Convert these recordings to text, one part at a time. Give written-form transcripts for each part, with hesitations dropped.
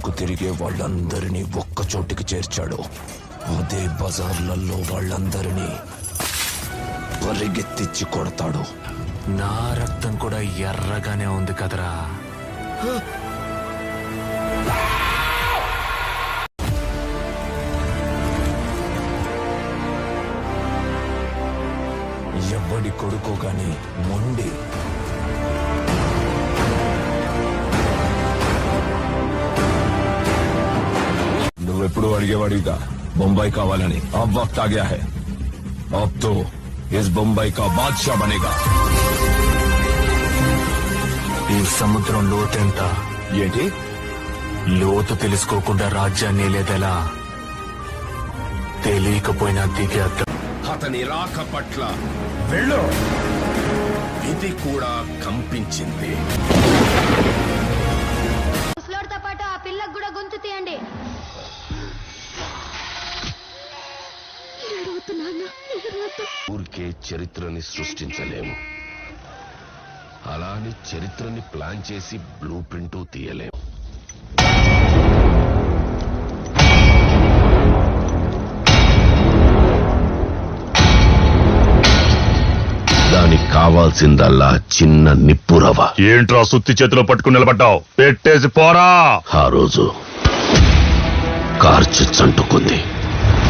వెతుక్కు తిరిగే వాళ్ళందరినీ ఒక్క చోటికి చేర్చాడు. అదే బజార్లలో వాళ్ళందరినీ పరిగెత్తిచ్చి కొడతాడు. నా రక్తం కూడా ఎర్రగానే ఉంది కదరా. ఎవడి కొడుకో గాని మొండి. నువ్వెప్పుడు అడిగేవాడిగా బొంబాయి కావాలని. अब वक्त आ गया है. अब तो इस बम्बई का बादशाह बनेगा. ఈ సముద్రం లోతెంత? ఏంటి? లోతు తెలుసుకోకుండా రాజ్యాన్ని లేదెలా? తెలియకపోయినా దిగేద్దాం. అతని రాక పట్ల వెళ్ళు ఇది కూడా కంపించింది. ముసలోడితో పాటు ఆ పిల్లకు కూడా గొంతు తీయండి. ఊరికే చరిత్రని సృష్టించలేము, అలాని చరిత్రని ప్లాన్ చేసి బ్లూ ప్రింట్ తీయలేము. దానికి కావాల్సిందల్లా చిన్న నిప్పురవ. ఏంట్రా సుత్తి చేతిలో పట్టుకుని నిలబడ్డావు? పెట్టేసి పోరా. ఆ రోజు కార్చి చంటుకుంది.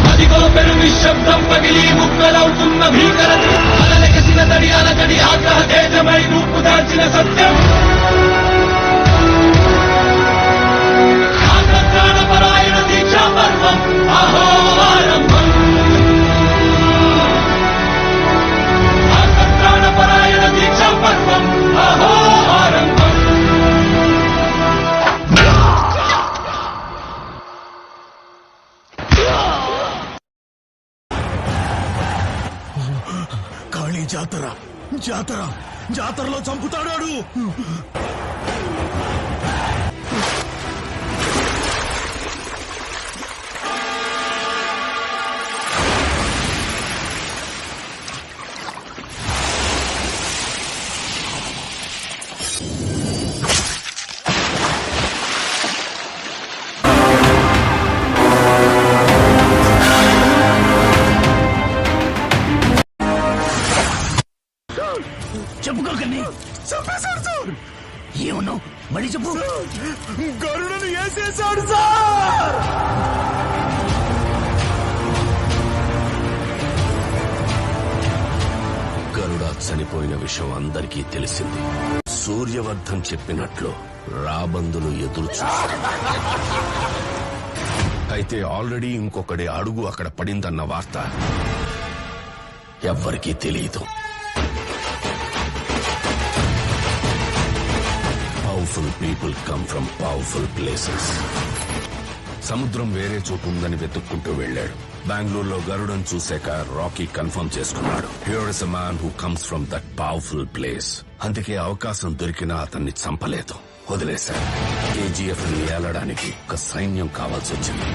అదిగో పెను నిశ్శబ్దం పగిలి ముక్కలవుతున్న భీకరత, అలలెగసిన తడి అలజడి ఆగ్రహ తేజమై రూపు దాల్చిన సత్యం. ప్రాణపరాయణ దీక్షా పర్వం అహో ఆరంభం. ప్రాణపరాయణ దీక్షా పర్వం అహో ఆరంభం. కాళీ జాతర జాతర జాతరలో చంపుతాడు. చెప్పుకోకండి. చంపేశాడు సార్. ఏమన్నావు? మళ్ళీ చెప్పు. గరుడను వేసేశాడు సార్. గరుడ చనిపోయిన విషయం అందరికీ తెలిసింది. సూర్యవర్ధన్ చెప్పినట్లు రాబందులు ఎదురు చూశారు. అయితే ఆల్రెడీ ఇంకొకటి అడుగు అక్కడ పడిందన్న వార్త ఎవ్వరికీ తెలియదు. Powerful people come from powerful places. సముద్రం వేరే చోటు ఉందని వెతుక్కుంటూ వెళ్లాడు. బెంగళూరులో గరుడను చూశాక రాకీ కన్ఫర్మ్ చేసుకున్నాడు. Here is a man who comes from that powerful place. అందుకే అవకాశం దొరికినా అతన్ని చంపలేదు, వదిలేశాడు. కేజీఎఫ్ ని ఏలడానికి ఒక సైన్యం కావాల్సి వచ్చింది.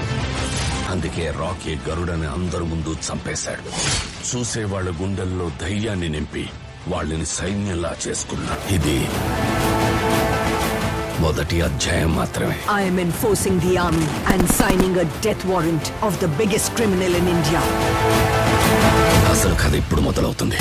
అందుకే రాకీ గరుడని అందరి ముందు చంపేశాడు. చూసే వాళ్ళ గుండెల్లో ధైర్యాన్ని నింపి వాళ్ళని సైన్యంలా చేసుకున్నాడు. ఇది మొదటి అధ్యాయం మాత్రమే. I am enforcing the army and signing a death warrant of the biggest criminal in India. అసలు కథ ఇప్పుడు మొదలవుతుంది.